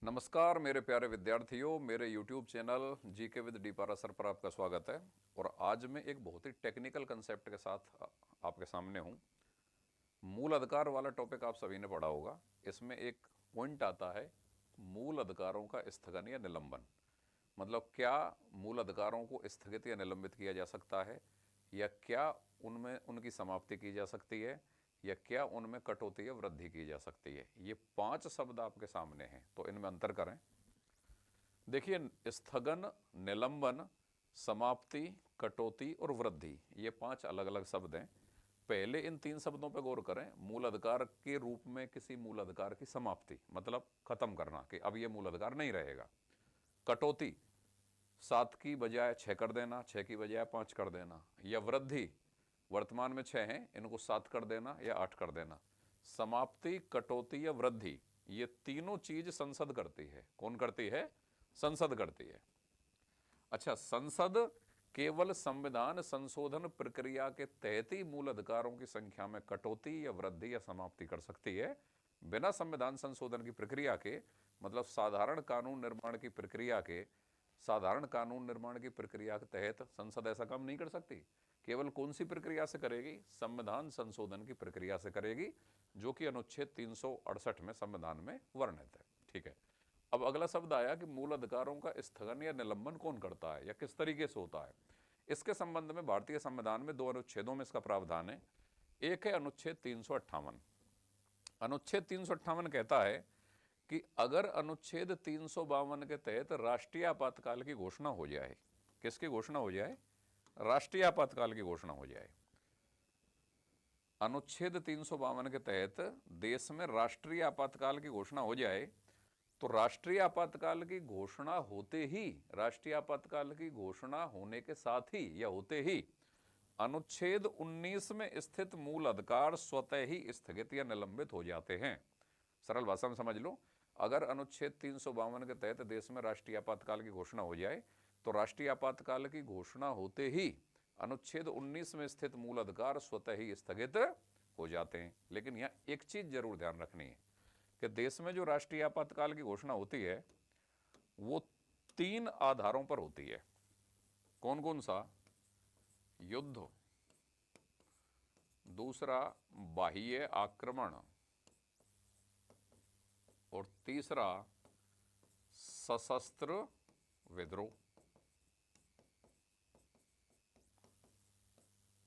नमस्कार मेरे प्यारे विद्यार्थियों, मेरे YouTube channel GK with D पारा सर पर आपका स्वागत है। और आज मैं एक बहुत ही टेक्निकल कंसेप्ट के साथ आपके सामने हूँ। मूल अधिकार वाला टॉपिक आप सभी ने पढ़ा होगा। इसमें एक पॉइंट आता है मूल अधिकारों का स्थगन या निलंबन। मतलब क्या मूल अधिकारों को स्थगित या निलंबित किया जा सकता है, या क्या उनमें उनकी समाप्ति की जा सकती है, या क्या उनमें कटौती या वृद्धि की जा सकती है। ये 5 शब्द आपके सामने हैं, तो इनमें अंतर करें। देखिए, स्थगन, निलंबन, समाप्ति, कटौती और वृद्धि, ये 5 अलग अलग शब्द हैं। पहले इन 3 शब्दों पर गौर करें। मूल अधिकार के रूप में किसी मूल अधिकार की समाप्ति, मतलब खत्म करना कि अब ये मूल अधिकार नहीं रहेगा। कटौती, 7 की बजाय 6 कर देना, 6 की बजाय 5 कर देना। या वृद्धि, वर्तमान में 6 हैं, इनको 7 कर देना या 8 कर देना। समाप्ति, कटौती या वृद्धि, ये तीनों चीज संसद करती है। कौन करती है? संसद करती है। अच्छा, संसद केवल संविधान संशोधन प्रक्रिया के तहत ही मूल अधिकारों की संख्या में कटौती या वृद्धि या समाप्ति कर सकती है। बिना संविधान संशोधन की प्रक्रिया के, मतलब साधारण कानून निर्माण की प्रक्रिया के, साधारण कानून निर्माण की प्रक्रिया के तहत संसद ऐसा काम नहीं कर सकती। केवल कौन सी प्रक्रिया से करेगी? संविधान संशोधन की प्रक्रिया से करेगी, जो कि अनुच्छेद 368 में संविधान में वर्णित है। ठीक है। अब अगला शब्द आया कि मूल अधिकारों का स्थगन या निलंबन कौन करता है या किस तरीके से होता है। इसके संबंध में भारतीय संविधान में 2 अनुच्छेदों में इसका प्रावधान है। एक है अनुच्छेद 358। अनुच्छेद 358 कहता है कि अगर अनुच्छेद 352 के तहत राष्ट्रीय आपातकाल की घोषणा हो जाए, किसकी घोषणा हो जाए? राष्ट्रीय आपातकाल की घोषणा हो जाए। अनुच्छेद 352 के तहत देश में राष्ट्रीय आपातकाल की घोषणा हो जाए, तो राष्ट्रीय आपातकाल की घोषणा होते ही, राष्ट्रीय आपातकाल की घोषणा होने के साथ ही या होते ही अनुच्छेद 19 में स्थित मूल अधिकार स्वतः ही स्थगित या निलंबित हो जाते हैं। सरल भाषा में समझ लो, अगर अनुच्छेद 352 के तहत देश में राष्ट्रीय आपातकाल की घोषणा हो जाए, तो राष्ट्रीय आपातकाल की घोषणा होते ही अनुच्छेद 19 में स्थित मूल अधिकार स्वतः ही स्थगित हो जाते हैं। लेकिन यहां एक चीज जरूर ध्यान रखनी है कि देश में जो राष्ट्रीय आपातकाल की घोषणा होती है वो 3 आधारों पर होती है। कौन कौन सा? युद्ध, दूसरा बाह्य आक्रमण, और तीसरा सशस्त्र विद्रोह।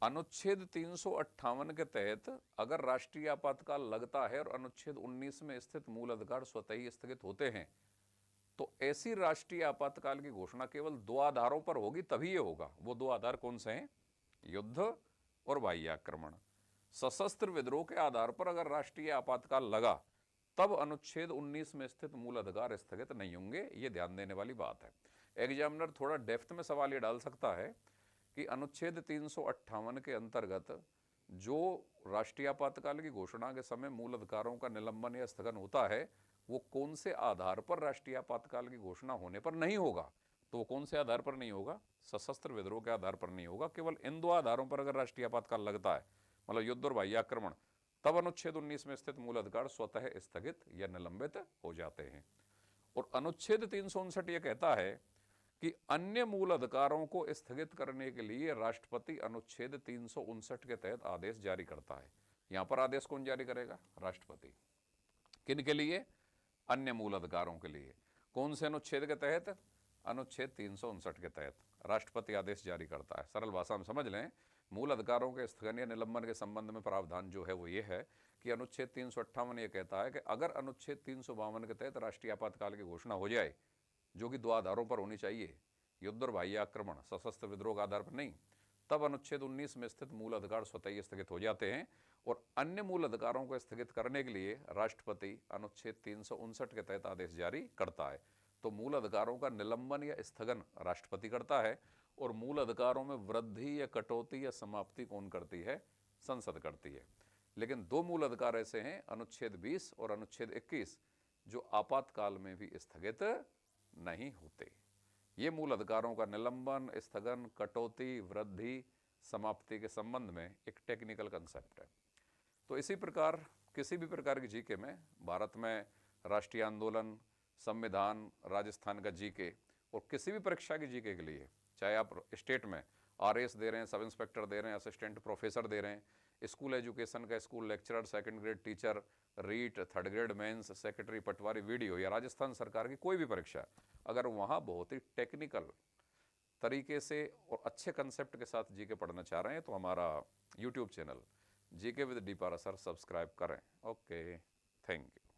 अनुच्छेद 358 के तहत अगर राष्ट्रीय आपातकाल लगता है और अनुच्छेद 19 में स्थित मूल अधिकार स्वतः ही स्थगित होते हैं, तो ऐसी राष्ट्रीय आपातकाल की घोषणा केवल 2 आधारों पर होगी, तभी ये होगा। वो 2 आधार कौन से हैं? युद्ध और बाह्य आक्रमण। सशस्त्र विद्रोह के आधार पर अगर राष्ट्रीय आपातकाल लगा, तब अनुच्छेद 19 में स्थित मूल अधिकार स्थगित नहीं होंगे। ये ध्यान देने वाली बात है। एग्जामिनर थोड़ा डेप्थ में सवाल ये डाल सकता है कि अनुच्छेद 358 के अंतर्गत जो राष्ट्रीय आपातकाल की घोषणा के समय मूल अधिकारों का निलंबन या स्थगन होता है, वो कौन से आधार पर राष्ट्रीय आपातकाल की घोषणा होने पर नहीं होगा? तो वो कौन से आधार पर नहीं होगा? सशस्त्र विद्रोह के आधार पर नहीं होगा। केवल इन 2 आधारों पर अगर राष्ट्रीय आपातकाल लगता है, मतलब युद्ध और बाह्य आक्रमण, तब अनुच्छेद 19 में स्थित मूल अधिकार स्वतः स्थगित या निलंबित हो जाते हैं। और अनुच्छेद 359 यह कहता है कि अन्य मूल अधिकारों को स्थगित करने के लिए राष्ट्रपति अनुच्छेद 359 के तहत आदेश जारी करता है। यहां पर आदेश कौन जारी करेगा? राष्ट्रपति। किन के लिए? अन्य मूल अधिकारों के लिए। कौन से अनुच्छेद के तहत? अनुच्छेद 359 के तहत राष्ट्रपति आदेश जारी करता है। सरल भाषा में समझ लें, मूल अधिकारों के स्थगन या निलंबन के संबंध में प्रावधान जो है वो ये है कि अनुच्छेद 358 ये कहता है कि अगर अनुच्छेद 352 के तहत राष्ट्रीय आपातकाल की घोषणा हो जाए, जो कि 2 आधारों पर होनी चाहिए, युद्ध और बाह्य आक्रमण, सशस्त्र विद्रोह के आधार पर नहीं, तब अनुच्छेद 19 में स्थित मूल अधिकार स्वतः ही स्थगित हो जाते हैं। और अन्य मूल अधिकारों को स्थगित करने के लिए राष्ट्रपति अनुच्छेद 359 के तहत आदेश जारी करता है। तो मूल अधिकारों का निलंबन या स्थगन राष्ट्रपति करता है, और मूल अधिकारों में वृद्धि या कटौती या समाप्ति कौन करती है? संसद करती है। लेकिन 2 मूल अधिकार ऐसे हैं, अनुच्छेद 20 और अनुच्छेद 21, जो आपातकाल में भी स्थगित नहीं होते। ये मूल अधिकारों का निलंबन, स्थगन, कटौती, वृद्धि, समाप्ति के संबंध में एक टेक्निकल कंसेप्ट है। तो इसी प्रकार किसी भी प्रकार की जीके में, भारत में राष्ट्रीय आंदोलन, संविधान, राजस्थान का जीके और किसी भी परीक्षा की जीके के लिए, चाहे आप स्टेट में आरएस दे रहे हैं, सब इंस्पेक्टर दे रहे हैं, असिस्टेंट प्रोफेसर दे रहे हैं, स्कूल एजुकेशन का school lecturer, second grade teacher, REET, third grade mains, secretary, patwari, VDO, या राजस्थान सरकार की कोई भी परीक्षा, अगर वहाँ बहुत ही टेक्निकल तरीके से और अच्छे कंसेप्ट के साथ जीके पढ़ना चाह रहे हैं तो हमारा YouTube channel GK with D पारा सर सब्सक्राइब करें। Okay, thank you.